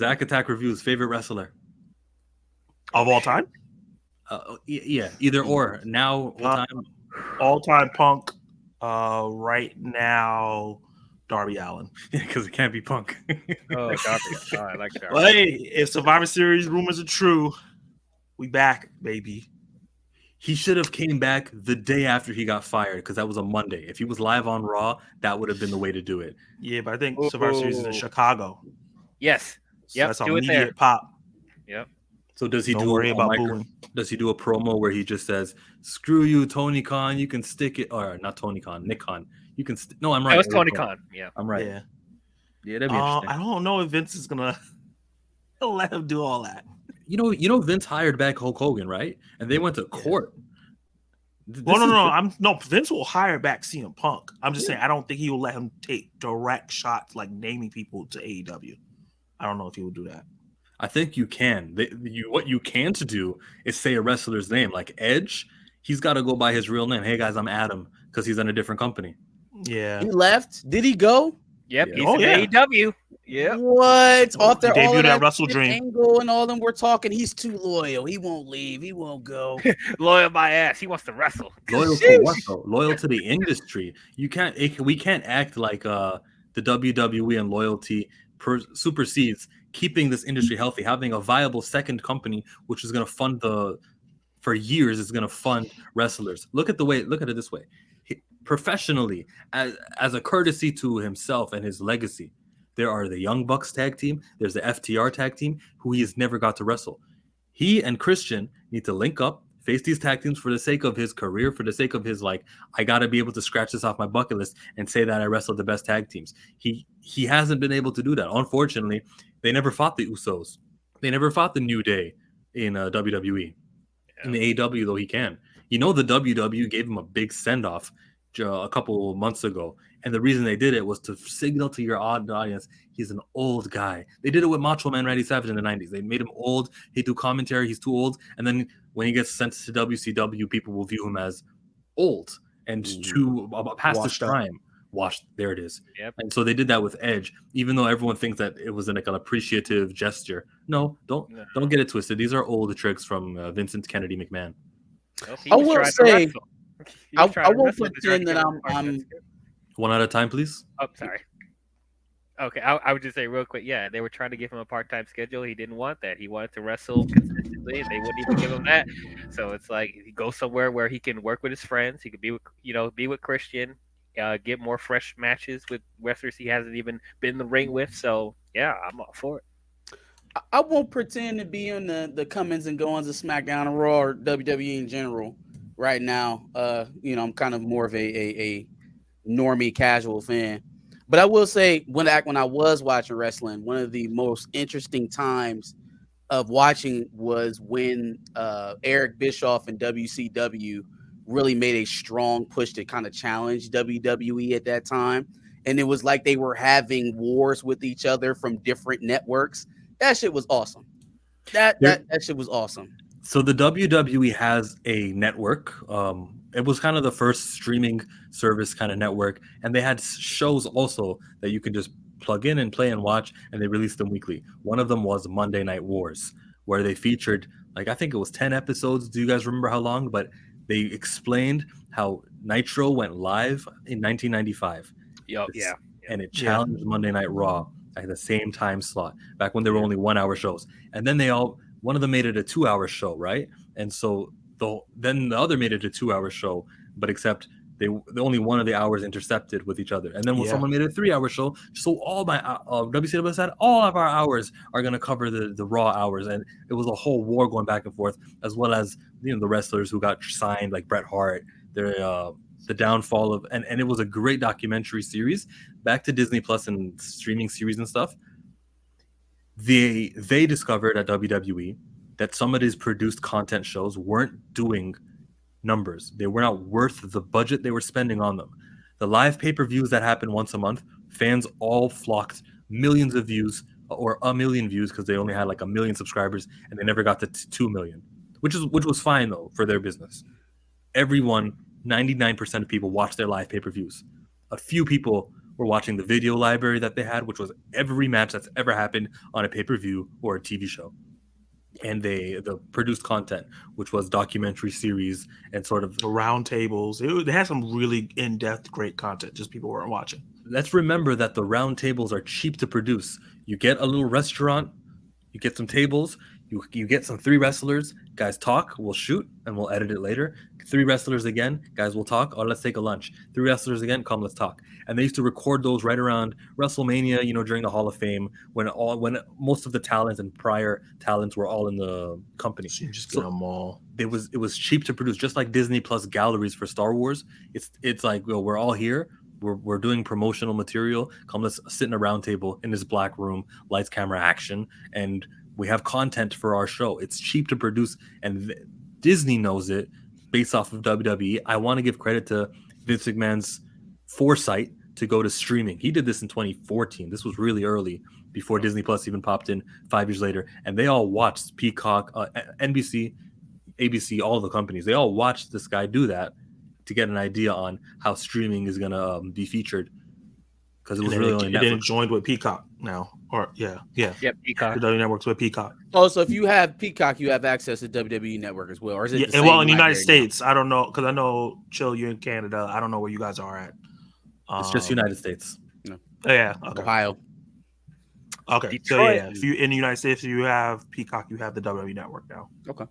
Zack Attack Review's favorite wrestler of all time. Yeah, either or. Now, all time. All time Punk. Right now, Darby Allin. Yeah, because it can't be Punk. Oh, Darby. Oh, I like Darby. Well, hey, if Survivor Series rumors are true, we back, baby. He should have came back the day after he got fired because that was a Monday. If he was live on Raw, that would have been the way to do it. Yeah, but I think Survivor Series is in Chicago. Yes. So that's an immediate pop. Yep. So does he Don't worry about booing. Does he do a promo where he just says, "Screw you, Tony Khan, you can stick it," or not Tony Khan, Nick Khan, you can? No, I'm right. It was Tony Khan. Yeah, I'm right. Yeah, that'd be interesting. I don't know if Vince is gonna let him do all that. You know, Vince hired back Hulk Hogan, right? And they went to court. No. Vince will hire back CM Punk. I'm just saying, I don't think he will let him take direct shots like naming people to AEW. I don't know if he will do that. I think you can. What you can't do is say a wrestler's name. Like Edge, he's got to go by his real name. Hey guys, I'm Adam, because he's in a different company. Yeah, he left. Did he go? Yep, he's in AEW. Yeah. What? Off there, all of that Russell Dream angle and all them we're talking. He's too loyal. He won't leave. He won't go. Loyal my ass. He wants to wrestle. Loyal to what though? Loyal to the industry. We can't act like the WWE and loyalty supersedes keeping this industry healthy, having a viable second company which is going to fund for years is going to fund wrestlers. Look at it this way. Professionally, as a courtesy to himself and his legacy, there are the Young Bucks tag team, there's the FTR tag team, who he has never got to wrestle. He and Christian need to link up, face these tag teams for the sake of his career, for the sake of his, like, I got to be able to scratch this off my bucket list and say that I wrestled the best tag teams. He hasn't been able to do that. Unfortunately, they never fought the Usos. They never fought the New Day in WWE. Yeah. In the AEW, though, he can. The WWE gave him a big send-off a couple months ago, and the reason they did it was to signal to your audience he's an old guy. They did it with Macho Man Randy Savage in the 90s. They made him old. He do commentary. He's too old. And then when he gets sent to WCW, people will view him as old and too past his prime. There it is. Yep. And so they did that with Edge, even though everyone thinks that it was like an appreciative gesture. No, don't get it twisted. These are old tricks from Vincent Kennedy McMahon. I will say, I won't pretend that I'm one at a time, please. Oh, sorry. Okay, I would just say real quick. Yeah, they were trying to give him a part-time schedule. He didn't want that. He wanted to wrestle consistently, and they wouldn't even give him that. So it's like he goes somewhere where he can work with his friends. He could be with Christian, get more fresh matches with wrestlers he hasn't even been in the ring with. So yeah, I'm all for it. I won't pretend to be on the comings and goings of SmackDown and Raw or WWE in general right now. I'm kind of more of a normie casual fan. But I will say, when I was watching wrestling, one of the most interesting times of watching was when Eric Bischoff and WCW really made a strong push to kind of challenge WWE at that time. And it was like they were having wars with each other from different networks. That shit was awesome. That shit was awesome. So the WWE has a network. It was kind of the first streaming service kind of network, and they had shows also that you could just plug in and play and watch, and they released them weekly. One of them was Monday Night Wars, where they featured, like, I think it was 10 episodes. Do you guys remember how long? But they explained how Nitro went live in 1995. Yeah. And it challenged Monday Night Raw at the same time slot, back when there were only 1 hour shows. And then one of them made it a 2 hour show, right? And so then the other made it a 2 hour show, but except only one of the hours intercepted with each other. And then when someone made a 3 hour show, so all my WCW said all of our hours are going to cover the Raw hours, and it was a whole war going back and forth, as well as the wrestlers who got signed, like Bret Hart, the downfall of, and it was a great documentary series. Back to Disney Plus and streaming series and stuff. They discovered at WWE that some of these produced content shows weren't doing numbers. They were not worth the budget they were spending on them. The live pay-per-views that happen once a month, fans all flocked, millions of views, or 1 million views, because they only had like 1 million subscribers, and they never got to 2 million, which was fine though for their business. Everyone, 99% of people watched their live pay-per-views. A few people We're watching the video library that they had, which was every match that's ever happened on a pay-per-view or a TV show. And the produced content, which was documentary series and sort of The round tables. They had some really in-depth, great content. Just people weren't watching. let's remember that the round tables are cheap to produce. You get a little restaurant, you get some tables, you get some 3 wrestlers, guys talk, we'll shoot, and we'll edit it later. 3 wrestlers again, guys will talk, or let's take a lunch. 3 wrestlers again, come, let's talk. And they used to record those right around WrestleMania, during the Hall of Fame, when most of the talents and prior talents were all in the company. So you just get them all. It was cheap to produce, just like Disney Plus galleries for Star Wars. It's like, well, we're all here. We're doing promotional material. Come, let's sit in a round table in this black room, lights, camera, action, and we have content for our show. It's cheap to produce, and Disney knows it based off of WWE. I want to give credit to Vince McMahon's foresight to go to streaming. He did this in 2014. This was really early, before Disney Plus even popped in 5 years later, and they all watched Peacock, NBC, ABC, all the companies. They all watched this guy do that to get an idea on how streaming is going to be featured, because it was really only Netflix. Then joined with Peacock now, or yeah, Peacock. The WWE Network's with Peacock. Oh, so if you have Peacock, you have access to WWE Network as well, or is it? Yeah, well, in the United States, I don't know, because I know, Chill, you're in Canada. I don't know where you guys are at. It's just United States. Yeah, okay. Ohio. Okay, Detroit. so yeah, if you in the United States, you have Peacock, you have the WWE Network now. Okay.